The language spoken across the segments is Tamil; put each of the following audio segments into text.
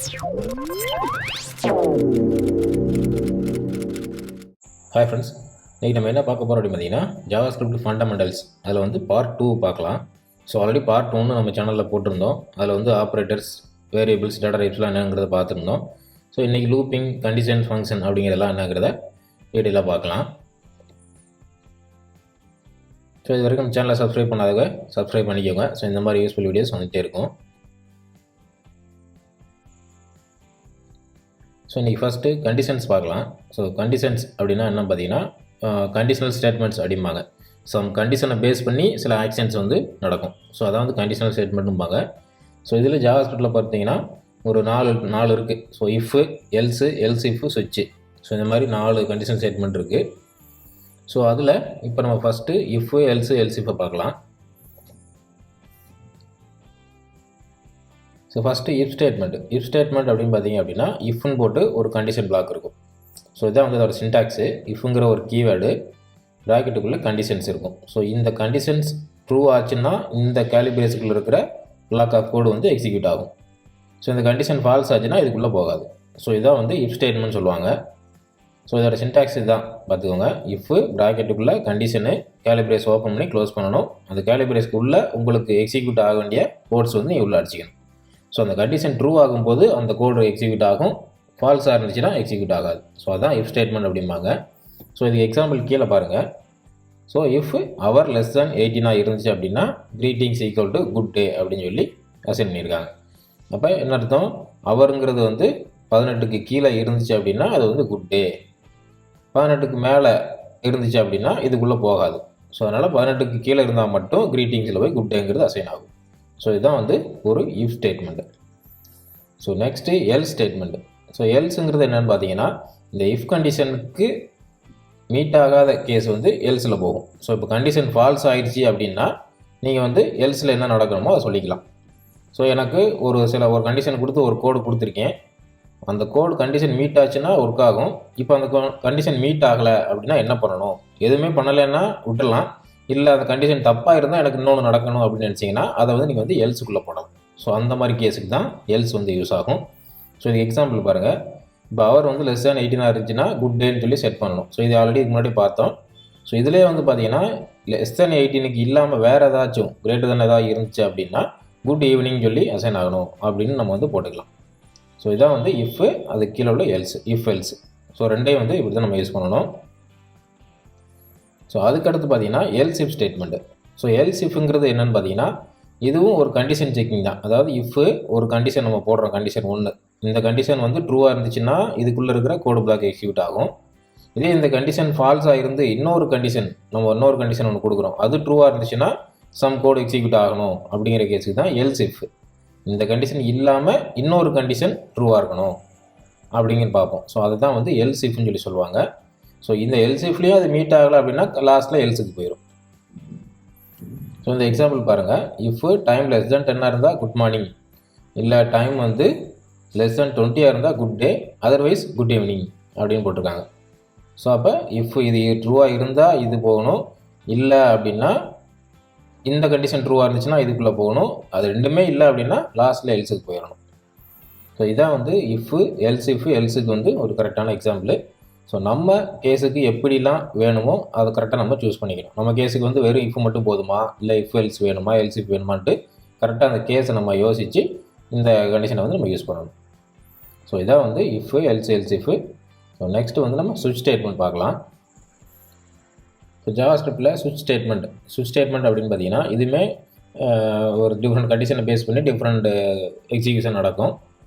ஹாய் ஃப்ரெண்ட்ஸ், இன்றைக்கி நம்ம என்ன பார்க்க போகிறோம் அப்படின்னு பார்த்தீங்கன்னா ஜாவாஸ்கிரிப்ட் ஃபண்டமெண்டல்ஸ் அதில் வந்து பார்ட் 2 பார்க்கலாம். ஸோ ஆல்ரெடி பார்ட் 1 நம்ம சேனலில் போட்டிருந்தோம். அதில் வந்து ஆப்ரேட்டர்ஸ், வேரியபிள்ஸ், டேட்டா டைப்ஸ்லாம் என்னங்கிறத பார்த்துருந்தோம். ஸோ இன்றைக்கி லூப்பிங், கண்டிஷன், ஃபங்க்ஷன் அப்படிங்கிறதெல்லாம் என்னங்கிறத டீட்டெயிலாக பார்க்கலாம். ஸோ இது வரைக்கும் நம்ம சேனலை சப்ஸ்கிரைப் பண்ணாதவங்க சப்ஸ்கிரைப் பண்ணிக்கோங்க. ஸோ இந்த மாதிரி யூஸ்ஃபுல் வீடியோஸ் வந்துகிட்டே இருக்கும். ஸோ இன்றைக்கி ஃபஸ்ட்டு கண்டிஷன்ஸ் பார்க்கலாம். ஸோ கண்டிஷன்ஸ் அப்படின்னா என்ன பார்த்தீங்கன்னா கண்டிஷனல் ஸ்டேட்மெண்ட்ஸ் அப்படிம்பாங்க. சம் கண்டிஷனை பேஸ் பண்ணி சில ஆக்ஷன்ஸ் வந்து நடக்கும். ஸோ அதான் வந்து கண்டிஷனல் ஸ்டேட்மெண்ட்டும்பாங்க. ஸோ இதில் ஜாவாஸ்கிரிப்டில் பார்த்தீங்கன்னா ஒரு நாலு இருக்குது. ஸோ இஃப்பு, எல்ஸு, எல்ஸ் இஃப்பு, சுவிட்சு. ஸோ இந்த மாதிரி 4 கண்டிஷன் ஸ்டேட்மெண்ட் இருக்குது. ஸோ அதில் இப்போ நம்ம ஃபஸ்ட்டு இஃப்பு, எல்ஸு, எல்ஸ் இஃப்பை பார்க்கலாம். ஸோ ஃபஸ்ட்டு இஃப் ஸ்டேட்மெண்ட் அப்படின்னு பார்த்தீங்க அப்படின்னா இஃப்னு போட்டு ஒரு கண்டிஷன் பிளாக் இருக்கும். ஸோ இதான் வந்து அதோட சின்டாக்ஸு. இஃப்ங்கிற ஒரு கீவேர்டு, ப்ராக்கெட்டுக்குள்ளே கண்டிஷன்ஸ் இருக்கும். ஸோ இந்த கண்டிஷன்ஸ் ட்ரூ ஆச்சுன்னா இந்த கேலிபிரேஸுக்குள்ளே இருக்கிற பிளாக் ஆஃப் கோடு வந்து எக்ஸிக்யூட் ஆகும். ஸோ இந்த கண்டிஷன் ஃபால்ஸ் ஆச்சுன்னா இதுக்குள்ளே போகாது. ஸோ இதான் வந்து இஃப் ஸ்டேட்மெண்ட் சொல்லுவாங்க. ஸோ இதோட சின்டாக்ஸ் இதுதான் பார்த்துக்கோங்க. இஃப்பு ப்ராக்கெட்டுக்குள்ளே கண்டிஷனு, கேலிபிரேஸ் ஓப்பன் பண்ணி க்ளோஸ் பண்ணணும். அந்த கேலிபிரேஸ்க்கு உள்ளே உங்களுக்கு எக்ஸிக்யூட் ஆக வேண்டிய கோட்ஸ் வந்து நீங்கள் உள்ளே அடிச்சிக்கணும். ஸோ அந்த கண்டிஷன் ட்ரூ ஆகும்போது அந்த கோடு எக்ஸிக்யூட் ஆகும், ஃபால்ஸாக இருந்துச்சுன்னா எக்ஸிக்யூட் ஆகாது. ஸோ அதான் இஃப் ஸ்டேட்மெண்ட் அப்படிம்பாங்க. ஸோ இதுக்கு எக்ஸாம்பிள் கீழே பாருங்கள். ஸோ இஃப் அவர் லெஸ் தேன் 18 இருந்துச்சு அப்படின்னா greetings equal to good day அப்படின்னு சொல்லி அசைன் பண்ணியிருக்காங்க. அப்போ என்ன அர்த்தம்? அவருங்கிறது வந்து 18க்கு கீழே இருந்துச்சு அப்படின்னா அது வந்து குட் டே, 18க்கு மேலே இருந்துச்சு அப்படின்னா இதுக்குள்ளே போகாது. ஸோ அதனால் 18க்கு கீழே இருந்தால் மட்டும் கிரீட்டிங்ஸில் போய் குட் டேங்கிறது அசைன் ஆகும். ஸோ இதுதான் வந்து ஒரு if statement. So next else statement. So எல்ஸுங்கிறது என்னென்னு பார்த்தீங்கன்னா இந்த இஃப் கண்டிஷனுக்கு மீட் ஆகாத கேஸ் வந்து எல்ஸில் போகும். ஸோ இப்போ கண்டிஷன் ஃபால்ஸ் ஆகிடுச்சி அப்படின்னா நீங்கள் வந்து எல்ஸில் என்ன நடக்கணுமோ அதை சொல்லிக்கலாம். ஸோ எனக்கு ஒரு கண்டிஷன் கொடுத்து ஒரு கோடு கொடுத்துருக்கேன். அந்த கோடு கண்டிஷன் மீட் ஆச்சுன்னா ஒர்க் ஆகும். இப்போ அந்த கண்டிஷன் மீட் ஆகலை அப்படின்னா என்ன பண்ணணும்? எதுவுமே பண்ணலைன்னா விட்டுடலாம். இல்லை அந்த கண்டிஷன் தப்பாக இருந்தால் எனக்கு இன்னொன்று நடக்கணும் அப்படின்னு நினச்சிங்கன்னா அதை வந்து நீங்கள் வந்து எல்ஸுக்குள்ளே போடணும். ஸோ அந்த மாதிரி கேஸுக்கு தான் எல்ஸ் வந்து யூஸ் ஆகும். ஸோ இது எக்ஸாம்பிள் பாருங்கள். இப்போ அவர் வந்து லெஸ் தேன் 18 இருந்துச்சுன்னா குட் டேன்னு சொல்லி செட் பண்ணணும். ஸோ இது ஆல்ரெடி முன்னாடி பார்த்தோம். ஸோ இதிலே வந்து பார்த்தீங்கன்னா லெஸ் தேன் 18க்கு இல்லாமல் வேறு ஏதாச்சும் கிரேட்டர் தேன் ஏதாவது இருந்துச்சு அப்படின்னா குட் ஈவினிங் சொல்லி அசைன் ஆகணும் அப்படின்னு நம்ம வந்து போட்டுக்கலாம். ஸோ இதான் வந்து இஃப்பு, அது கீழே உள்ள எல்ஸ், இஃப் எல்ஸ். ஸோ ரெண்டையும் வந்து இப்படி தான் நம்ம யூஸ் பண்ணணும். ஸோ அதுக்கடுத்து பார்த்தீங்கன்னா else if statement. So else இஃப்ங்கிறது என்னென்னு பார்த்தீங்கன்னா இதுவும் ஒரு கண்டிஷன் செக்கிங் தான். அதாவது இஃப்பு ஒரு கண்டிஷன் நம்ம போடுறோம், கண்டிஷன் 1. இந்த கண்டிஷன் வந்து ட்ரூவாக இருந்துச்சுன்னா இதுக்குள்ளே இருக்கிற கோடு பிளாக் எக்ஸிக்யூட் ஆகும். இதே இந்த கண்டிஷன் ஃபால்ஸாக இருந்து இன்னொரு கண்டிஷன் ஒன்று கொடுக்குறோம், அது ட்ரூவாக இருந்துச்சுன்னா சம் கோடு எக்ஸிக்யூட் ஆகணும் அப்படிங்கிற கேஸுக்கு தான் எல்ஸ் இஃப். இந்த கண்டிஷன் இல்லாமல் இன்னொரு கண்டிஷன் ட்ரூவாக இருக்கணும் அப்படிங்கிற பார்ப்போம். ஸோ அதை தான் வந்து எல்ஸ் இஃப்னு சொல்லி சொல்லுவாங்க. ஸோ இந்த எல்ஸ் இஃப்லேயும் அது மீட் ஆகலை அப்படின்னா லாஸ்ட்டில் எல்ஸுக்கு போயிடும். ஸோ இந்த எக்ஸாம்பிள் பாருங்கள். இஃப் டைம் லெஸ் தேன் 10 இருந்தால் குட் மார்னிங், இல்லை டைம் வந்து லெஸ் தேன் 20 இருந்தால் good day, otherwise good evening அப்படின்னு போட்டிருக்காங்க. ஸோ அப்போ இஃப் இது ட்ரூவாக இருந்தால் இது போகணும், இல்லை அப்படின்னா இந்த கண்டிஷன் ட்ரூவாக இருந்துச்சுன்னா இதுக்குள்ளே போகணும், அது ரெண்டுமே இல்லை அப்படின்னா லாஸ்ட்டில் எல்ஸுக்கு போயிடணும். ஸோ இதான் வந்து இஃப்பு, எல்ஸுக்கு வந்து ஒரு கரெக்டான எக்ஸாம்பிள். ஸோ நம்ம கேஸுக்கு எப்படிலாம் வேணுமோ அதை கரெக்டாக நம்ம சூஸ் பண்ணிக்கணும். நம்ம கேஸுக்கு வந்து வெறும் இஃப் மட்டும் போதுமா, இல்லை இஃப் எல்ஸ் வேணுமா, எல்ஸ் இஃப் வேணுமான்ட்டு கரெக்டாக அந்த கேஸை நம்ம யோசித்து இந்த கண்டிஷனை வந்து நம்ம யூஸ் பண்ணணும். ஸோ இதான் வந்து இஃப்பு, எல்ஸ் இஃப்பு. ஸோ நெக்ஸ்ட்டு வந்து நம்ம சுவிட்ச் ஸ்டேட்மெண்ட் பார்க்கலாம். ஸோ ஜாவாஸ்கிரிப்டில் சுவிட்ச் ஸ்டேட்மெண்ட் அப்படின்னு பார்த்தீங்கன்னா இதுவுமே ஒரு டிஃப்ரெண்ட் கண்டிஷனை பேஸ் பண்ணி டிஃப்ரெண்ட் எக்ஸிக்யூஷன் நடக்கும்.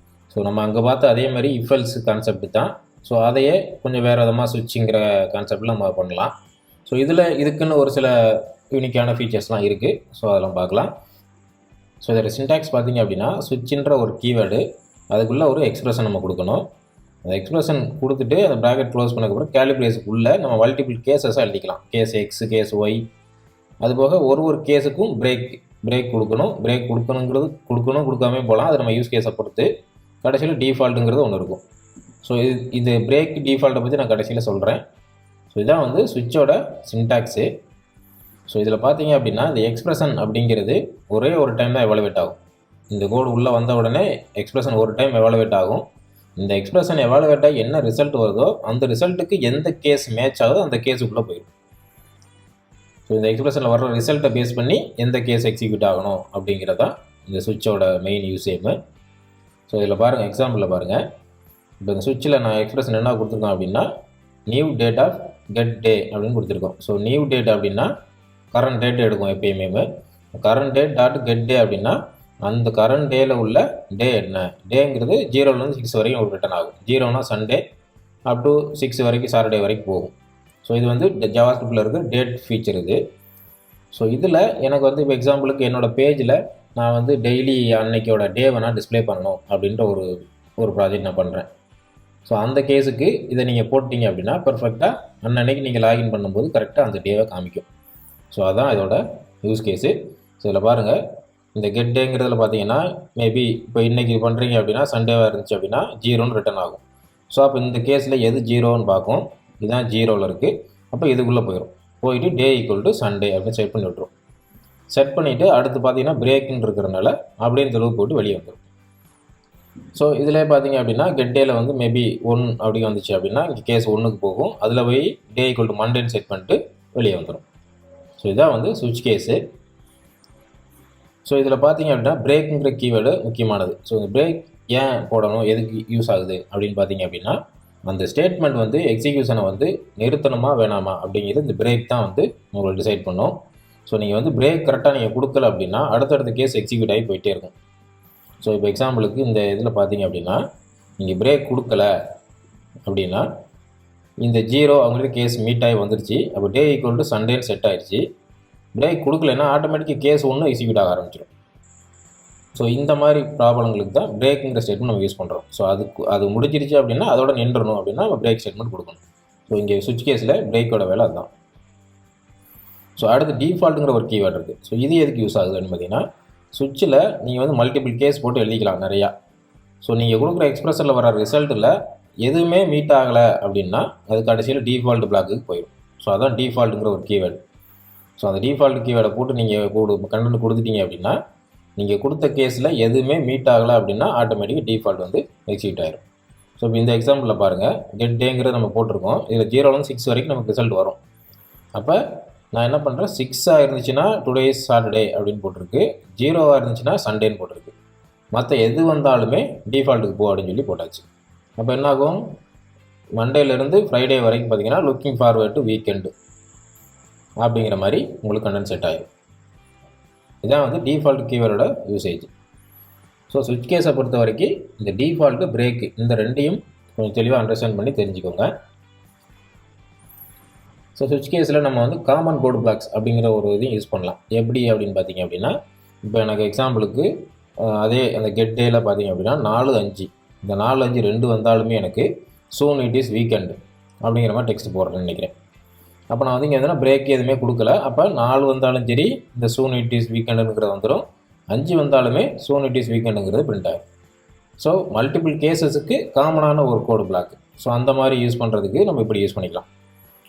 ஸோ நம்ம அங்கே பார்த்து அதே மாதிரி இஃப் எல்ஸ் கான்செப்ட் தான். ஸோ அதையே கொஞ்சம் வேறு விதமாக சுவிட்சுங்கிற கான்செப்டில் நம்ம பண்ணலாம். ஸோ இதுக்குன்னு ஒரு சில யூனிக்கான ஃபீச்சர்ஸ்லாம் இருக்குது. ஸோ அதெல்லாம் பார்க்கலாம். ஸோ இதோட சின்டாக்ஸ் பார்த்திங்க அப்படின்னா சுவிட்சுன்ற ஒரு கீவேர்டு, அதுக்குள்ளே ஒரு எக்ஸ்பிரஷன் நம்ம கொடுக்கணும். அந்த எக்ஸ்பிரஷன் கொடுத்துட்டு அந்த ப்ராக்கெட் க்ளோஸ் பண்ணதுக்கப்புறம் கேலிபிரேஸுக்குள்ளே நம்ம மல்டிபிள் கேஸஸாக எழுதிக்கலாம். கேஸ் எக்ஸ், கேஸ் ஒய், அதுபோக ஒரு கேஸுக்கும் பிரேக் கொடுக்கணும். பிரேக் கொடுக்காமே போகலாம். அது நம்ம யூஸ் கேஸை பொறுத்து. கடைசியில் டிஃபால்ட்டுங்கிறது ஒன்று இருக்கும். ஸோ இது பிரேக் டிஃபால்ட்டை பற்றி நான் கடைசியில் சொல்கிறேன். ஸோ இதான் வந்து சுவிட்சோட சின்டாக்ஸு. ஸோ இதில் பார்த்தீங்க அப்படின்னா இந்த எக்ஸ்பிரஷன் அப்படிங்கிறது ஒரே ஒரு டைம் தான் எவாலுவேட் ஆகும். இந்த கோடு உள்ளே வந்த உடனே எக்ஸ்பிரஷன் ஒரு டைம் எவாலுவேட் ஆகும். இந்த எக்ஸ்பிரஷன் எவாலுவேட் ஆகி என்ன ரிசல்ட் வருதோ அந்த ரிசல்ட்டுக்கு எந்த கேஸ் மேட்ச் ஆகுதோ அந்த கேஸுக்குள்ளே போயிடும். ஸோ இந்த எக்ஸ்பிரஷனில் வர்ற ரிசல்ட்டை பேஸ் பண்ணி எந்த கேஸ் எக்ஸிக்யூட் ஆகணும் அப்படிங்கிறதான் இந்த சுவிட்சோட மெயின் யூஸேமு. ஸோ இதில் பாருங்கள், எக்ஸாம்பிளில் பாருங்கள். இப்போ இந்த சுவிட்சில் நான் எக்ஸ்பிரஷன் என்ன கொடுத்துருக்கோம் அப்படின்னா நியூ டேட் ஆஃப் கெட் டே அப்படின்னு கொடுத்துருக்கோம். ஸோ நியூ டேட் அப்படின்னா கரண்ட் டேட் எடுக்கும் எப்பயுமே. கரண்ட் டேட் டாட் கெட் டே அப்படின்னா அந்த கரண்ட் டேயில் உள்ள டே என்ன, டேங்கிறது 0லேருந்து 6 வரைக்கும் ஒரு ரிட்டர்ன் ஆகும். 0னா சண்டே அப் டு 6 வரைக்கும் சாட்டர்டே வரைக்கும் போகும். ஸோ இது வந்து ஜாவாஸ்கிரிப்டில் இருக்கிற டேட் ஃபீச்சர் இது. ஸோ இதில் எனக்கு வந்து இப்போ எக்ஸாம்பிளுக்கு என்னோடய பேஜில் நான் வந்து டெய்லி அன்னைக்கோட டேவை நான் டிஸ்பிளே பண்ணணும் அப்படின்ற ஒரு ப்ராஜெக்ட் நான் பண்ணுறேன். ஸோ அந்த கேஸுக்கு இதை நீங்கள் போட்டிங்க அப்படின்னா பர்ஃபெக்டாக அன்னன்னைக்கு நீங்கள் லாகின் பண்ணும்போது கரெக்டாக அந்த டேவை காமிக்கும். ஸோ அதான் இதோட யூஸ் கேஸு. ஸோ இதில் பாருங்கள், இந்த கெட் டேங்கிறதுல பார்த்தீங்கன்னா மேபி இப்போ இன்றைக்கி பண்ணுறீங்க அப்படின்னா சண்டேவாக இருந்துச்சு அப்படின்னா 0ன்னு ரிட்டர்ன் ஆகும். ஸோ அப்போ இந்த கேஸில் எது 0ன்னு பார்க்கும், இதுதான் 0வில் இருக்குது. அப்போ இதுக்குள்ளே போயிட்டு டே ஈக்குவல் டு சண்டே அப்படின்னு செட் பண்ணி விட்ரும். செட் பண்ணிவிட்டு அடுத்து பார்த்தீங்கன்னா பிரேக்குன்னு இருக்கிறனால அப்படியே இந்த லூப் போட்டு வெளியே வந்துடும். ஸோ இதில் பார்த்தீங்க அப்படின்னா கெட் டேயில் வந்து மேபி 1 அப்படி வந்துச்சு அப்படின்னா இங்கே கேஸ் 1க்கு போகும். அதில் போய் டே ஈக்குவல் டு மண்டேன்னு செட் பண்ணிட்டு வெளியே வந்துடும். ஸோ இதான் வந்து சுவிட்ச் கேஸு. ஸோ இதில் பார்த்தீங்க அப்படின்னா பிரேக்குங்கிற கீவேர்டு முக்கியமானது. ஸோ இந்த பிரேக் ஏன் போடணும், எதுக்கு யூஸ் ஆகுது அப்படின்னு பார்த்தீங்க அப்படின்னா அந்த ஸ்டேட்மெண்ட் வந்து எக்ஸிக்யூஷனை வந்து நிறுத்தணுமா வேணாமா அப்படிங்கிறது இந்த பிரேக் தான் வந்து உங்களை டிசைட் பண்ணும். ஸோ நீங்கள் வந்து பிரேக் கரெக்டாக நீங்கள் கொடுக்கல அப்படின்னா அடுத்தடுத்த கேஸ் எக்ஸிக்யூட் ஆகி போயிட்டே இருக்கும். ஸோ இப்போ எக்ஸாம்பிளுக்கு இந்த இதில் பார்த்தீங்க அப்படின்னா நீங்கள் பிரேக் கொடுக்கல அப்படின்னா இந்த 0 அவங்களுக்கு கேஸ் மீட் ஆகி வந்துருச்சு. அப்போ டே ஈக்குவல் டு சண்டேன்னு செட் ஆகிடுச்சு. பிரேக் கொடுக்கலன்னா ஆட்டோமேட்டிக்காக கேஸ் 1 எக்ஸிக்யூட் ஆக ஆரம்பிச்சிடும். ஸோ இந்த மாதிரி ப்ராப்ளங்களுக்கு தான் பிரேக்குங்கிற ஸ்டேட்மெண்ட் நம்ம யூஸ் பண்ணுறோம். ஸோ அது முடிஞ்சிருச்சு அப்படின்னா அதோட நின்றணும் அப்படின்னா நம்ம பிரேக் ஸ்டேட்மெண்ட் கொடுக்கணும். ஸோ இங்கே சுவிட்ச் கேஸில் பிரேக்கோட வேலை அதுதான். ஸோ அடுத்து டிஃபால்ட்டுங்கிற ஒரு கீவேர்டு இருக்குது. ஸோ இது எதுக்கு யூஸ் ஆகுதுன்னு பார்த்தீங்கன்னா சுவிட்சில் நீங்கள் வந்து மல்டிபிள் கேஸ் போட்டு எழுதிக்கலாம் நிறையா. ஸோ நீங்கள் கொடுக்குற எக்ஸ்பிரஷனில் வர ரிசல்ட்டில் எதுவுமே மீட் ஆகலை அப்படின்னா அது கடைசியில் டிஃபால்ட் பிளாக்குக்கு போயிடும். ஸோ அதான் டிஃபால்ட்டுங்கிற ஒரு கீவேர்டு. ஸோ அந்த டிஃபால்ட் கீவேர்டை போட்டு நீங்கள் கண்டென்ட் கொடுத்துட்டீங்க அப்படின்னா நீங்கள் கொடுத்த கேஸில் எதுவுமே மீட் ஆகலை அப்படின்னா ஆட்டோமேட்டிக்காக டிஃபால்ட் வந்து எக்ஸிக்யூட் ஆகிடும். ஸோ இப்போ இந்த எக்ஸாம்பிளில் பாருங்கள், கெட் டேங்கிறது நம்ம போட்டிருக்கோம். இதில் 0லேருந்து 6 வரைக்கும் நமக்கு ரிசல்ட் வரும். அப்போ நான் என்ன பண்ணுறேன், 6ஆக இருந்துச்சுன்னா டுடே இஸ் சாட்டர்டே அப்படின்னு போட்டிருக்கு, 0ஆக இருந்துச்சுன்னா சண்டேன்னு போட்டிருக்கு. மற்ற எது வந்தாலுமே டிஃபால்ட்டுக்கு போ அப்படின்னு சொல்லி போட்டாச்சு. அப்போ என்னாகும், மண்டேலேருந்து ஃப்ரைடே வரைக்கும் பார்த்தீங்கன்னா லுக்கிங் ஃபார்வர்ட் டு வீக்கெண்டு அப்படிங்கிற மாதிரி உங்களுக்கு கண்டென்ட் செட் ஆகிடும். இதான் வந்து டிஃபால்ட் கீவேர்டோட யூசேஜ். ஸோ சுவிட்ச் கேஸை பொறுத்த வரைக்கும் இந்த டிஃபால்ட்டு பிரேக்கு இந்த ரெண்டையும் கொஞ்சம் தெளிவாக அண்டர்ஸ்டாண்ட் பண்ணி தெரிஞ்சுக்கோங்க. ஸோ சுவிட்ச் கேஸில் நம்ம வந்து காமன் கோட் பிளாக்ஸ் அப்படிங்கிற ஒரு இதையும் யூஸ் பண்ணலாம். எப்படி அப்படின்னு பார்த்தீங்க அப்படின்னா இப்போ எனக்கு எக்ஸாம்பிளுக்கு அதே அந்த கெட் டேயில் பார்த்தீங்க அப்படின்னா 4-5 இந்த 4-5 2 வந்தாலுமே எனக்கு சூன் இட் இஸ் வீக்கெண்டு அப்படிங்கிற மாதிரி டெக்ஸ்ட் போடுறேன்னு நினைக்கிறேன். அப்போ நான் வந்து இங்கே எதுனா பிரேக் எதுவுமே கொடுக்கல. அப்போ 4 வந்தாலும் சரி இந்த சூன் இட் இஸ் வீக்கெண்டுங்கிறது வந்துடும், 5 வந்தாலுமே சூன் இட் இஸ் வீக்கெண்டுங்கிறது பிரிண்ட் ஆகும். ஸோ மல்டிபிள் கேஸஸுக்கு காமனான ஒரு கோடு பிளாக். ஸோ அந்த மாதிரி யூஸ் பண்ணுறதுக்கு நம்ம இப்படி யூஸ் பண்ணிக்கலாம்.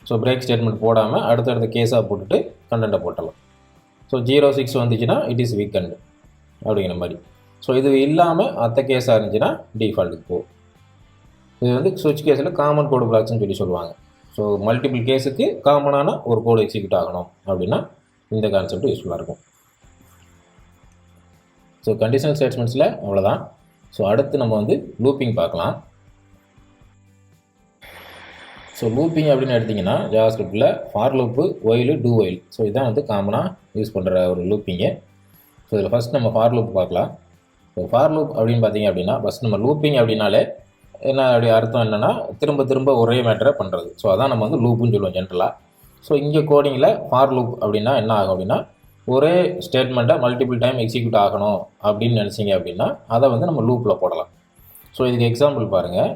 ஸோ பிரேக் ஸ்டேட்மெண்ட் போடாமல் அடுத்தடுத்த கேஸாக போட்டுட்டு கண்டென்ட்டை போட்டலாம். ஸோ 0-6 வந்துச்சுன்னா இட் இஸ் வீக்கெண்டு அப்படிங்கிற மாதிரி. ஸோ இது இல்லாமல் மற்ற கேஸாக இருந்துச்சுன்னா டிஃபால்ட்டுக்கு போகும். இது வந்து சுவிட்ச் கேஸில் காமன் கோடு பிளாக்ஸ்ன்னு சொல்லி சொல்லுவாங்க. ஸோ மல்டிபிள் கேஸுக்கு காமனான ஒரு கோடு எக்ஸிக்யூட் ஆகணும் அப்படின்னா இந்த கான்செப்ட் யூஸ்ஃபுல்லாக இருக்கும். ஸோ கண்டிஷனல் ஸ்டேட்மெண்ட்ஸில் அவ்வளோதான். ஸோ அடுத்து நம்ம வந்து லூப்பிங் பார்க்கலாம். ஸோ லூப்பிங் அப்படின்னு எடுத்திங்கன்னா ஜாவாஸ்கிரிப்டில் for loop, while, do while. So இதுதான் வந்து காமனாக யூஸ் பண்ணுற ஒரு லூப்பிங்கு. ஸோ இதில் ஃபஸ்ட் நம்ம ஃபார் லூப் பார்க்கலாம். ஸோ ஃபார் லூப் அப்படின்னு பார்த்தீங்க அப்படின்னா ஃபஸ்ட் நம்ம லூப்பிங் அப்படின்னாலே என்ன அப்படி அர்த்தம் என்னென்னா திரும்ப திரும்ப ஒரே மேட்டரை பண்ணுறது. ஸோ அதான் நம்ம வந்து லூப்புன்னு சொல்லுவோம் ஜென்ரலாக. ஸோ இங்கே கோடிங்கில் ஃபார் லூப் அப்படின்னா என்ன ஆகும் அப்படின்னா ஒரே ஸ்டேட்மெண்ட்டை மல்டிபிள் டைம் எக்ஸிக்யூட் ஆகணும் அப்படின்னு நினச்சிங்க அப்படின்னா அதை வந்து நம்ம லூப்பில் போடலாம். ஸோ இதுக்கு எக்ஸாம்பிள் பாருங்கள்.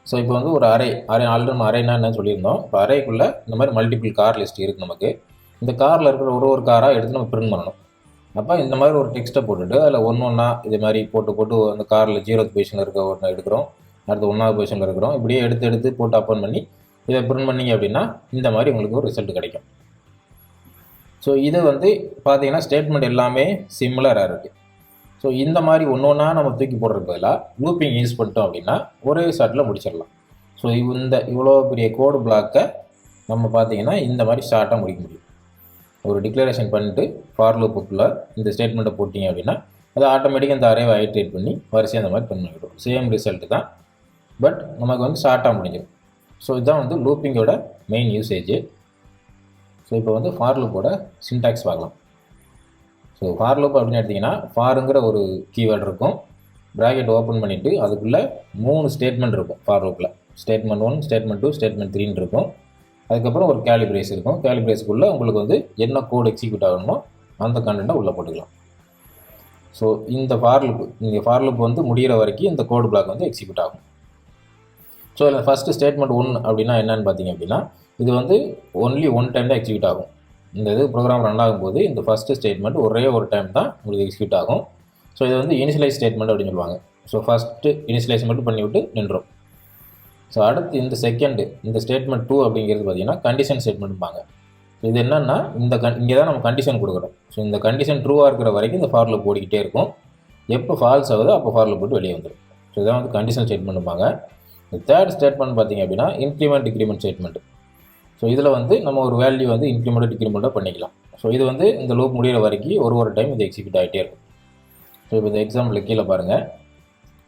ஸோ இப்போ வந்து ஒரு அரே ஆல்ரெடி நம்ம அரேனா என்ன சொல்லியிருந்தோம். இப்போ அரேக்குள்ளே இந்த மாதிரி மல்டிபிள் கார் லிஸ்ட் இருக்குது நமக்கு. இந்த காரில் இருக்கிற ஒரு காராக எடுத்து நம்ம பிரிண்ட் பண்ணணும். அப்போ இந்த மாதிரி ஒரு டெக்ஸ்ட்டை போட்டுட்டு அதில் ஒன்றா இது மாதிரி போட்டு அந்த காரில் 0th பொசிஷனில் இருக்க ஒன்று எடுக்கிறோம், அடுத்து 1வது பொசிஷனில் இருக்கிறோம், இப்படியே எடுத்து போட்டு அப்பன் பண்ணி இதை பிரிண்ட் பண்ணிங்க அப்படின்னா இந்த மாதிரி உங்களுக்கு ஒரு ரிசல்ட் கிடைக்கும். ஸோ இது வந்து பார்த்தீங்கன்னா ஸ்டேட்மெண்ட் எல்லாமே சிமிலராக இருக்குது. ஸோ இந்த மாதிரி ஒன்று ஒன்றா நம்ம தூக்கி போடுறதுக்கு பதிலாக லூப்பிங் யூஸ் பண்ணிட்டோம் அப்படின்னா ஒரே ஷார்ட்டில் முடிச்சிடலாம். ஸோ இவ்வளோ பெரிய கோடு பிளாக்கை நம்ம பார்த்தீங்கன்னா இந்த மாதிரி ஷார்ட்டாக முடிக்க முடியும். ஒரு டிக்ளரேஷன் பண்ணிட்டு ஃபார் லூப்புக்குள்ளே இந்த ஸ்டேட்மெண்ட்டை போட்டிங்க அப்படின்னா அது ஆட்டோமேட்டிக்காக இந்த அரேவை ஐட்ரேட் பண்ணி வரிசையாக அந்த மாதிரி பண்ணிவிடும். சேம் ரிசல்ட்டு தான், பட் நமக்கு வந்து ஷார்ட்டாக முடிஞ்சிடும். ஸோ இதுதான் வந்து லூப்பிங்கோட மெயின் யூசேஜ். ஸோ இப்போ வந்து ஃபார் லூப்போட சின்டாக்ஸ் பார்க்கலாம். ஸோ ஃபார் லூப் அப்படின்னு எடுத்திங்கன்னா ஃபாருங்கிற ஒரு கீவேர்டு இருக்கும், ப்ராக்கெட் ஓப்பன் பண்ணிவிட்டு அதுக்குள்ளே 3 ஸ்டேட்மெண்ட் இருக்கும் ஃபார் லூப்பில். ஸ்டேட்மெண்ட் 1, ஸ்டேட்மெண்ட் 2, ஸ்டேட்மெண்ட் 3 இருக்கும். அதுக்கப்புறம் ஒரு கேலிப்ரேஸ் இருக்கும். கேலிப்ரேஸுக்குள்ளே உங்களுக்கு வந்து என்ன கோடு எக்ஸிக்யூட் ஆகணுமோ அந்த கண்டென்ட்டை உள்ளே போட்டுக்கலாம். ஸோ இந்த ஃபார் லூப் வந்து முடிகிற வரைக்கும் இந்த கோடு பிளாக் வந்து எக்ஸிக்யூட் ஆகும். ஸோ இதில் ஃபஸ்ட்டு ஸ்டேட்மெண்ட் 1 அப்படின்னா என்னென்னு பார்த்தீங்க அப்படின்னா இது வந்து ஒன்லி ஒன் டைம் தான் எக்ஸிக்யூட் ஆகும். இந்த இது ப்ரோக்ராம் ரன் ஆகும்போது இந்த ஃபஸ்ட்டு ஸ்டேட்மெண்ட் ஒரே ஒரு டைம் தான் உங்களுக்கு எக்ஸிக்யூட் ஆகும். ஸோ இது வந்து இனிஷியலைஸ் ஸ்டேட்மெண்ட் அப்படின்னு சொல்லுவாங்க. ஸோ ஃபஸ்ட்டு இனிஷியலைஸ் மட்டும் பண்ணிவிட்டு நின்றோம். ஸோ அடுத்து இந்த ஸ்டேட்மெண்ட் 2 அப்படிங்கிறது பார்த்தீங்கன்னா கண்டிஷன் ஸ்டேட்மெண்ட்பாங்க. இது என்னென்னா இங்கே தான் நம்ம கண்டிஷன் கொடுக்குறோம். ஸோ இந்த கண்டிஷன் ட்ரூவாக இருக்கிற வரைக்கும் இந்த ஃபார் லூப் ஓடிக்கிட்டே இருக்கும். எப்போ ஃபால்ஸ் ஆகுதோ அப்போ ஃபார் லூப் போட்டு வெளியே வந்துடும். ஸோ இதான் வந்து கண்டிஷன் ஸ்டேட்மெண்ட்பாங்க. இந்த தேர்ட் ஸ்டேட்மெண்ட் பார்த்தீங்க அப்படின்னா இன்க்ரிமெண்ட் டிக்ரிமெண்ட் ஸ்டேட்மெண்ட். ஸோ இதில் வந்து நம்ம ஒரு வேல்யூ வந்து இன்க்ரிமெண்ட் டிக்ரிமெண்ட்டாக பண்ணிக்கலாம். ஸோ இது வந்து இந்த லூப் முடிகிற வரைக்கும் ஒரு டைம் இது எக்ஸிக்யூட் ஆகிட்டே இருக்கும். ஸோ இப்போ இந்த எக்ஸாம்பிள் கீழே பாருங்கள்,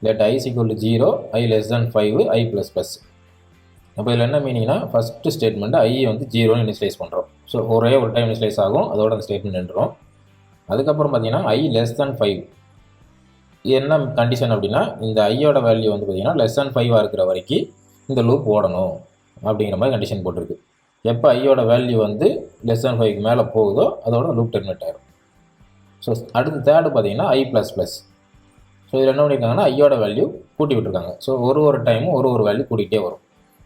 let i = 0, i <5, i++. அப்போ இதில் என்ன மீனிங்னா ஃபஸ்ட்டு ஸ்டேட்மெண்ட்டு i வந்து 0ன்னு இனிஷியலைஸ் பண்ணுறோம். ஸோ ஒரே ஒரு டைம் இனிஷியலைஸ் ஆகும், அதோட அந்த ஸ்டேட்மெண்ட் நின்றோம். அதுக்கப்புறம் பார்த்தீங்கன்னா i <5 என்ன கண்டிஷன் அப்படின்னா இந்த ஐயோட வேல்யூ வந்து பார்த்தீங்கன்னா <5 இருக்கிற வரைக்கும் இந்த லூப் ஓடணும் அப்படிங்கிற மாதிரி கண்டிஷன் போட்டிருக்கு. எப்போ ஐயோட வேல்யூ வந்து <5 மேலே போகுதோ அதோட லூப் டெர்மினேட் ஆகிடும். ஸோ அடுத்து தேர்டு பார்த்தீங்கன்னா i++. ஸோ இதில் என்ன பண்ணியிருக்காங்கன்னா ஐயோட வேல்யூ கூட்டி விட்டுருக்காங்க. ஸோ ஒரு டைமும் ஒரு வேல்யூ கூட்டிகிட்டே வரும்.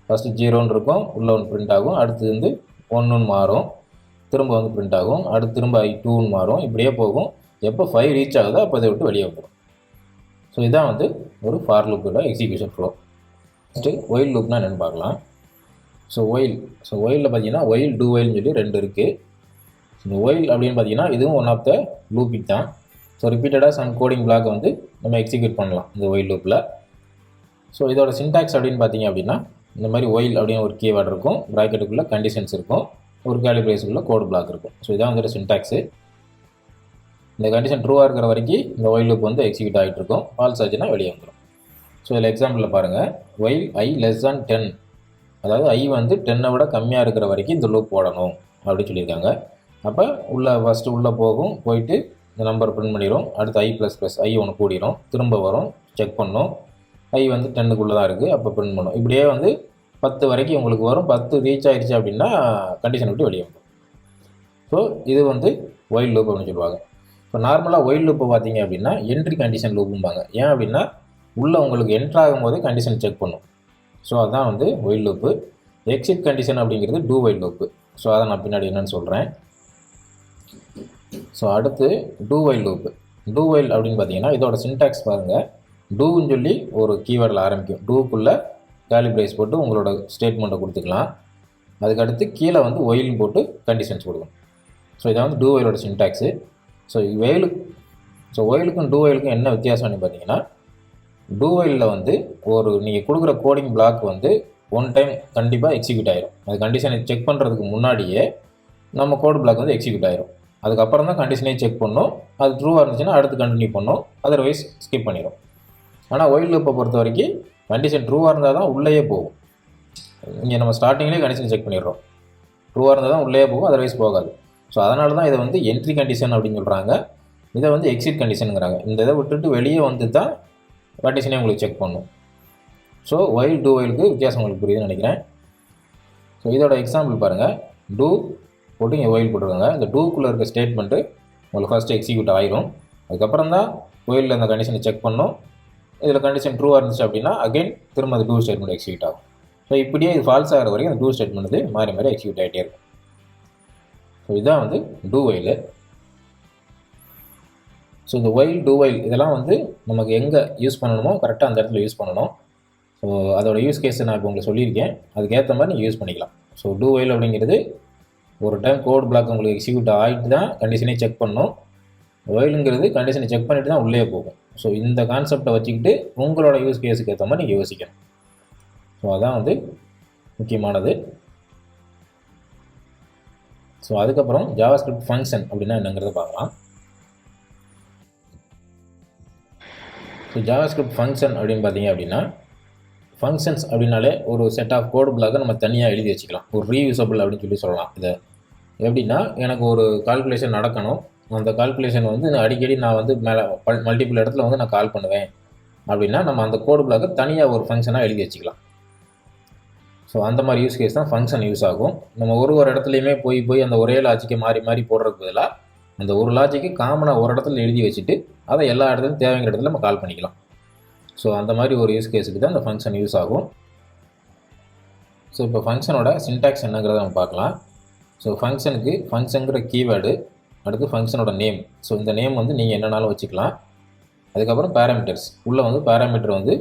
ஃபஸ்ட்டு 0ன்னு இருக்கும், உள்ளே ஒன்று பிரிண்ட் ஆகும், அடுத்து வந்து 1ன்னு மாறும், திரும்ப வந்து பிரிண்ட் ஆகும், அடுத்து திரும்ப i2ன்னு மாறும், இப்படியே போகும். எப்போ 5 ரீச் ஆகுதோ அப்போ இதை விட்டு வெளியே வந்துடும். ஸோ இதுதான் வந்து ஒரு ஃபார் லூப்போட எக்ஸிக்யூஷன் ஃப்ளோ. நெக்ஸ்ட்டு ஒயில் லூப்னா என்னென்னு பார்க்கலாம். ஸோ ஒயிலில் பார்த்தீங்கன்னா ஒயில் டூ ஒயில்னு சொல்லி 2 இருக்குது. இந்த ஒயில் அப்படின்னு பார்த்தீங்கன்னா இதுவும் ஒன் ஆஃப் த லூப்பிங் தான். ஸோ ரிப்பீட்டடாக சம் கோடிங் பிளாக் வந்து நம்ம எக்ஸிக்யூட் பண்ணலாம் இந்த ஒயில் லூப்பில். ஸோ இதோட சின்டாக்ஸ் அப்படின்னு பார்த்தீங்க அப்படின்னா இந்த மாதிரி ஒயில் அப்படின்னு ஒரு கீவேர்டு இருக்கும், ப்ராக்கெட்டுக்குள்ளே கண்டிஷன்ஸ் இருக்கும், ஒரு கேலிப்ரேஷனுக்குள்ளே கோடு பிளாக் இருக்கும். ஸோ இதான் வந்து சின்டாக்ஸு. இந்த கண்டிஷன் ட்ரூவாக இருக்கிற வரைக்கும் இந்த ஒயில் லூப் வந்து எக்ஸிக்யூட் ஆகிட்டு இருக்கும். ஃபால்ஸ் ஆச்சுன்னா வெளியே வந்துடும். ஸோ இதில் எக்ஸாம்பிளில் பாருங்கள், ஒயில் i <10, அதாவது i வந்து 10 விட கம்மியாக இருக்கிற வரைக்கும் இந்த லூப் போடணும் அப்படின்னு சொல்லியிருக்காங்க. அப்போ ஃபஸ்ட்டு உள்ளே போயிட்டு இந்த நம்பர் பிரிண்ட் பண்ணிடும். அடுத்து i++, i ஒன்று கூடிடும், திரும்ப வரும், செக் பண்ணோம், i வந்து 10க்குள்ளே தான் இருக்குது, அப்போ பிரிண்ட் பண்ணும். இப்படியே வந்து 10 வரைக்கும் உங்களுக்கு வரும். 10 ரீச் ஆகிடுச்சு அப்படின்னா கண்டிஷன் விட்டு வெளியே வந்துடும். ஸோ இது வந்து ஒயில் லூப் அப்படின்னு சொல்லுவாங்க. இப்போ நார்மலாக ஒயில் லூப்பை பார்த்தீங்க அப்படின்னா என்ட்ரி கண்டிஷன் லூப்பும்பாங்க. ஏன் அப்படின்னா உள்ளே உங்களுக்கு என்ட்ரு ஆகும்போதே கண்டிஷன் செக் பண்ணும். ஸோ அதுதான் வந்து ஒயில் லூப்பு. எக்ஸிட் கண்டிஷன் அப்படிங்கிறது டூ ஒயில் லூப்பு. ஸோ அதை நான் பின்னாடி என்னென்னு சொல்கிறேன். ஸோ அடுத்து do while loop. Do while அப்படின்னு பார்த்தீங்கன்னா இதோட சின்டாக்ஸ் பாருங்கள், டூன்னு சொல்லி ஒரு கீவேர்டில் ஆரம்பிக்கும். டூக்குள்ளே கேலிப்ரேஸ் போட்டு உங்களோட ஸ்டேட்மெண்ட்டை கொடுத்துக்கலாம். அதுக்கடுத்து கீழே வந்து ஒயில்னு போட்டு கண்டிஷன்ஸ் கொடுக்கணும். ஸோ இதை வந்து டூ ஒயிலோட சின்டாக்ஸு. ஸோ ஒயிலுக்கும் டூ ஒயிலுக்கும் என்ன வித்தியாசம்னு பார்த்தீங்கன்னா டூ ஒயிலில் வந்து நீங்கள் கொடுக்குற கோடிங் பிளாக் வந்து ஒன் டைம் கண்டிப்பாக எக்ஸிக்யூட் ஆகிடும். அது கண்டிஷனை செக் பண்ணுறதுக்கு முன்னாடியே நம்ம கோடு பிளாக் வந்து எக்ஸிக்யூட் ஆகிடும். அதுக்கப்புறம் தான் கண்டிஷனையும் செக் பண்ணோம். அது ட்ரூவாக இருந்துச்சுன்னா அடுத்து கண்டினியூ பண்ணோம், அதர்வைஸ் ஸ்கிப் பண்ணிடும். ஆனால் ஒயில் லூப்பை பொறுத்த வரைக்கும் கண்டிஷன் ட்ரூவாக இருந்தால் தான் உள்ளேயே போகும். இங்கே நம்ம ஸ்டார்டிங்லேயே கண்டிஷன் செக் பண்ணிடுறோம். ட்ரூவாக இருந்தால் தான் உள்ளேயே போகும், அதர்வைஸ் போகாது. ஸோ அதனால தான் இதை வந்து என்ட்ரி கண்டிஷன் அப்படின்னு சொல்கிறாங்க. இதை வந்து எக்ஸிட் கண்டிஷனுங்கிறாங்க. இந்த இதை விட்டுட்டு வெளியே வந்து தான் கண்டிஷனே உங்களுக்கு செக் பண்ணும். ஸோ ஒயில் டூ ஒயிலுக்கு வித்தியாசம் உங்களுக்கு புரியுதுன்னு நினைக்கிறேன். ஸோ இதோட எக்ஸாம்பிள் பாருங்கள், டூ போட்டு இங்கே ஒயில் போட்டுருக்காங்க. இந்த டூக்குள்ளே இருக்க ஸ்டேட்மெண்ட்டு உங்களுக்கு ஃபஸ்ட்டு எக்ஸிக்யூட் ஆகிரும். அதுக்கப்புறம் தான் ஒயிலில் அந்த கண்டிஷனை செக் பண்ணணும். இதில் கண்டிஷன் ட்ரூவாக இருந்துச்சு அப்படின்னா அகைன் திரும்ப அந்த டூ ஸ்டேட்மெண்ட் எக்ஸிக்யூட் ஆகும். ஸோ இப்படியே இது ஃபால்ஸ் ஆகிற வரைக்கும் அந்த டூ ஸ்டேட்மெண்ட் வந்து மாறி எக்ஸிக்யூட் ஆகிட்டே இருக்கும். ஸோ இதுதான் வந்து டூ ஒயில். ஸோ இந்த ஒயில் டூ ஒயில் இதெல்லாம் வந்து நமக்கு எங்கே யூஸ் பண்ணணுமோ கரெக்டாக அந்த இடத்துல யூஸ் பண்ணணும். ஸோ அதோட யூஸ் கேஸை நான் இப்போ உங்களுக்கு சொல்லியிருக்கேன், அதுக்கேற்ற மாதிரி நீங்கள் யூஸ் பண்ணிக்கலாம். ஸோ டூ ஒயில் அப்படிங்கிறது ஒரு டைம் கோட் பிளாக் உங்களுக்கு எக்ஸிக்யூட் ஆகிட்டு தான் கண்டிஷனே செக் பண்ணணும். ஒயிலுங்கிறது கண்டிஷனை செக் பண்ணிட்டு தான் உள்ளே போகும். ஸோ இந்த கான்செப்டை வச்சுக்கிட்டு உங்களோட யூஸ் கேஸுக்கு ஏற்ற மாதிரி நீங்கள் யோசிக்கணும். ஸோ அதான் வந்து முக்கியமானது. ஸோ அதுக்கப்புறம் ஜாவாஸ்கிரிப்ட் ஃபங்க்ஷன் அப்படின்னா என்னங்கிறத பார்க்கலாம். ஸோ ஜாவாஸ்கிரிப்ட் ஃபங்க்ஷன் அப்படின்னு பார்த்தீங்க அப்படின்னா, ஃபங்க்ஷன்ஸ் அப்படின்னாலே ஒரு செட் ஆஃப் கோடு பிளாக்கை நம்ம தனியாக எழுதி வச்சுக்கலாம். ஒரு ரீயூசபிள் அப்படின்னு சொல்லலாம். இதை எப்படின்னா, எனக்கு ஒரு கால்குலேஷன் நடக்கணும், அந்த கால்குலேஷன் வந்து அடிக்கடி நான் வந்து மேலே மல்டிபிள் இடத்துல வந்து நான் கால் பண்ணுவேன் அப்படின்னா, நம்ம அந்த கோடு பிளாக்கை தனியாக ஒரு ஃபங்க்ஷனாக எழுதி வச்சுக்கலாம். ஸோ அந்த மாதிரி யூஸ் கேஸ் தான் ஃபங்க்ஷன் யூஸ் ஆகும். நம்ம ஒரு இடத்துலையுமே போய் அந்த ஒரே லாஜிக்கை மாறி போடுறதுக்கு பதிலாக அந்த ஒரு லாஜிக்கு காமனாக ஒரு இடத்துல எழுதி வச்சுட்டு அதை எல்லா இடத்துலையும் தேவைங்கிற இடத்துல நம்ம கால் பண்ணிக்கலாம். ஸோ அந்த மாதிரி ஒரு யூஸ் கேஸுக்கு தான் இந்த ஃபங்க்ஷன் யூஸ் ஆகும். ஸோ இப்போ ஃபங்க்ஷனோட சின்டாக்ஸ் என்னங்கிறத நம்ம பார்க்கலாம். ஸோ ஃபங்க்ஷனுக்கு ஃபங்க்ஷனுங்கிற கீவேர்டு, அடுத்து ஃபங்க்ஷனோட நேம். ஸோ இந்த நேம் வந்து நீங்கள் என்னன்னாலும் வச்சுக்கலாம். அதுக்கப்புறம் பேராமீட்டர்ஸ், உள்ளே வந்து பேராமீட்டர் வந்து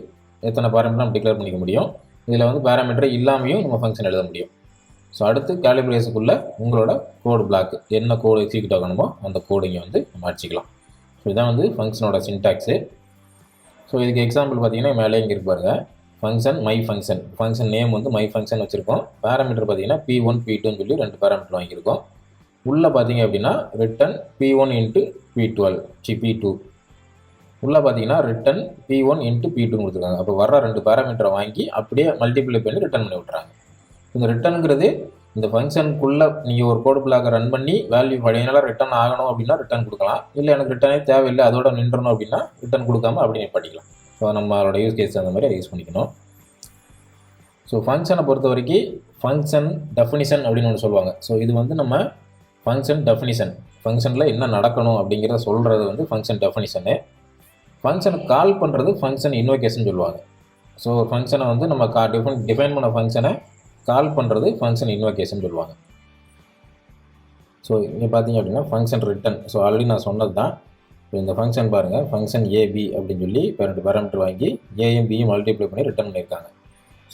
எத்தனை பேராமீட்டர் நம்ம டிக்ளேர் பண்ணிக்க முடியும். இதில் வந்து பேராமீட்டர் இல்லாமையும் நம்ம ஃபங்க்ஷன் எழுத முடியும். ஸோ அடுத்து கேலிபிரேஸுக்குள்ளே உங்களோட கோடு பிளாக், என்ன கோடு எக்ஸிக்யூட் ஆகணுமோ அந்த கோடு இங்கே வந்து நம்ம அடிச்சிக்கலாம். ஸோ இதான் வந்து ஃபங்க்ஷனோட சின்டாக்ஸு. ஸோ இதுக்கு எக்ஸாம்பிள் பார்த்தீங்கன்னா மேலே இங்கே இருக்கு பாருங்கள், function my function. Function name வந்து மை ஃபங்க்ஷன் வச்சுருக்கோம். பேராமீட்டர் பார்த்தீங்கன்னா P1 P2ன்னு சொல்லி 2 பேராமீட்டர் வாங்கியிருக்கோம். உள்ளே பார்த்தீங்க அப்படின்னா return P1 into P12 P2. உள்ளே பார்த்தீங்கன்னா ரிட்டன் P1 இன்ட்டு P2ன்னு கொடுத்துருக்காங்க. அப்போ வர்ற 2 பேராமீட்டரை வாங்கி அப்படியே மல்டிப்ளை பண்ணி ரிட்டன் பண்ணி விட்றாங்க. இந்த ரிட்டனுங்கிறது இந்த ஃபங்க்ஷனுக்குள்ளே நீங்கள் ஒரு கோடு பிளாக்கை ரன் பண்ணி வேல்யூ ஃபைனலாக ரிட்டன் ஆகணும் அப்படின்னா ரிட்டன் கொடுக்கலாம். இல்லை எனக்கு ரிட்டனே தேவையில்லை, அதோட நின்றணும் அப்படின்னா ரிட்டன் கொடுக்காம அப்படியே படிக்கலாம். ஸோ நம்மளோட யூஸ் கேஸ் அந்த மாதிரி யூஸ் பண்ணிக்கணும். ஸோ ஃபங்க்ஷனை பொறுத்த வரைக்கும் ஃபங்க்ஷன் டெஃபினிஷன் அப்படின்னு ஒன்று சொல்லுவாங்க. ஸோ இது வந்து நம்ம ஃபங்க்ஷன் டெஃபினிஷன், ஃபங்க்ஷனில் என்ன நடக்கணும் அப்படிங்கிறத சொல்கிறது வந்து ஃபங்க்ஷன் டெஃபினிஷனு. ஃபங்க்ஷனை கால் பண்ணுறது ஃபங்க்ஷன் இன்வோகேஷன் சொல்லுவாங்க. ஸோ ஃபங்க்ஷனை வந்து நம்ம டிஃபைன் பண்ண ஃபங்க்ஷனை கால் பண்ணுறது ஃபங்க்ஷன் இன்வோகேஷன் சொல்லுவாங்க. ஸோ இங்கே பார்த்தீங்க அப்படின்னா ஃபங்க்ஷன் ரிட்டன். ஸோ ஆல்ரெடி நான் சொன்னது தான். ஸோ இந்த ஃபங்க்ஷன் பாருங்கள், ஃபங்க்ஷன் ஏபி அப்படின்னு சொல்லி 2 பேராமீட்டர் வாங்கி ஏயும் பியும் மல்டிப்ளை பண்ணி ரிட்டன் பண்ணியிருக்காங்க.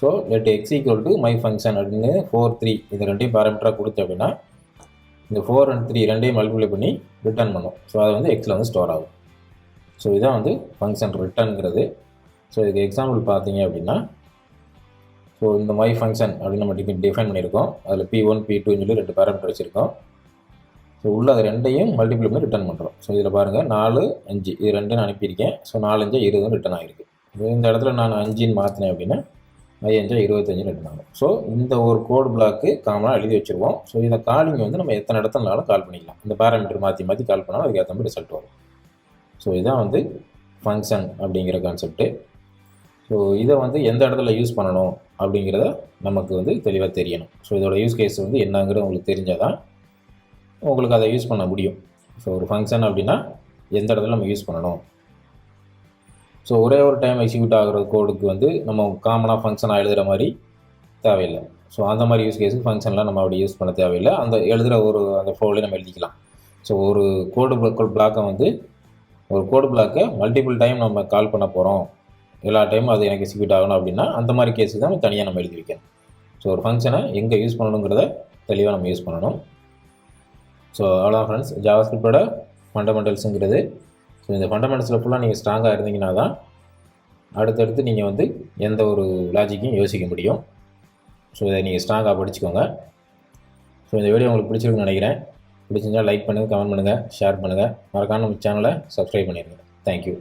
So let X equal to my function அப்படின்னு 4 3 இந்த 2 பேராமீட்டராக கொடுத்து அப்படின்னா இந்த 4 and 3 2 மல்டிப்ளை பண்ணி ரிட்டன் பண்ணும். ஸோ அது வந்து எக்ஸில் வந்து ஸ்டோர் ஆகும். ஸோ இதான் வந்து ஃபங்க்ஷன் ரிட்டன்ங்கிறது. ஸோ இதுக்கு எக்ஸாம்பிள் பார்த்தீங்க அப்படின்னா, ஸோ இந்த மை ஃபங்க்ஷன் அப்படின்னு நம்ம டிஃபைன் பண்ணியிருக்கோம். அதில் P1 P2ன்னு சொல்லி 2 பேராமீட்டர் வச்சுருக்கோம். ஸோ உள்ள அது 2ஐயும் மல்டிப்ளை பண்ணி ரிட்டன் பண்ணுறோம். ஸோ இதில் பாருங்கள் 4 5 இது 2 நான் அனுப்பியிருக்கேன். ஸோ 4 5 20 ரிட்டன் ஆகிருக்கு. இந்த இடத்துல நான் 5ன்னு மாற்றினேன் அப்படின்னா 5 5 25 ரிட்டன் ஆகும். ஸோ இந்த ஒரு கோடு பிளாக்கு காமனாக எழுதி வச்சுருவோம். ஸோ இந்த காலிங் வந்து நம்ம எத்தனை இடத்துலனாலும் கால் பண்ணிக்கலாம். இந்த பேராமீட்டர் மாற்றி கால் பண்ணாலும் அதுக்கு ஏற்ற மாதிரி ரிசல்ட் வரும். ஸோ இதான் வந்து ஃபங்க்ஷன் அப்படிங்கிற கான்செப்ட்டு. ஸோ இதை வந்து எந்த இடத்துல யூஸ் பண்ணணும் அப்படிங்கிறத நமக்கு வந்து தெளிவாக தெரியணும். ஸோ இதோட யூஸ் கேஸ் வந்து என்னங்கிறது உங்களுக்கு தெரிஞ்சால் தான் உங்களுக்கு அதை யூஸ் பண்ண முடியும். ஸோ ஒரு ஃபங்க்ஷன் அப்படின்னா எந்த இடத்துல நம்ம யூஸ் பண்ணணும். ஸோ ஒரே ஒரு டைம் எக்ஸிக்யூட் ஆகிற கோடுக்கு வந்து நம்ம காமனாக ஃபங்க்ஷனாக எழுதுகிற மாதிரி தேவையில்லை. ஸோ அந்த மாதிரி யூஸ் கேஸுக்கு ஃபங்க்ஷன்லாம் நம்ம அப்படி யூஸ் பண்ண தேவையில்லை. அந்த எழுதுகிற அந்த ஃப்ளோவிலே நம்ம எழுதிக்கலாம். ஸோ ஒரு பிளாக்கை வந்து ஒரு கோடு பிளாக்கை மல்டிபிள் டைம் நம்ம கால் பண்ண போகிறோம், எல்லா டைமும் அது எனக்கு எக்ஸிக்யூட் ஆகணும் அப்படின்னா அந்த மாதிரி கேஸுக்கு தான் தனியாக நம்ம எழுதி வைக்கணும். ஸோ ஒரு ஃபங்க்ஷனை எங்கே யூஸ் பண்ணணுங்கிறத தெளிவாக நம்ம யூஸ் பண்ணணும். ஸோ அவ்வளோதான் ஃப்ரெண்ட்ஸ், ஜாவாஸ்கிரிப்டோட ஃபண்டமெண்டல்ஸுங்கிறது. ஸோ இந்த ஃபண்டமெண்டல்ஸில் ஃபுல்லாக நீங்கள் ஸ்ட்ராங்காக இருந்தீங்கன்னா தான் அடுத்தடுத்து நீங்கள் வந்து எந்த ஒரு லாஜிக்கையும் யோசிக்க முடியும். ஸோ இதை நீங்கள் ஸ்ட்ராங்காக படிச்சுக்கோங்க. ஸோ இந்த வீடியோ உங்களுக்கு பிடிச்சிருக்குன்னு நினைக்கிறேன். பிடிச்சிருந்தால் லைக் பண்ணுங்கள், கமெண்ட் பண்ணுங்கள், ஷேர் பண்ணுங்கள். மறக்காம நம்ம சேனலை சப்ஸ்கிரைப் பண்ணிடுங்க. தேங்க்யூ.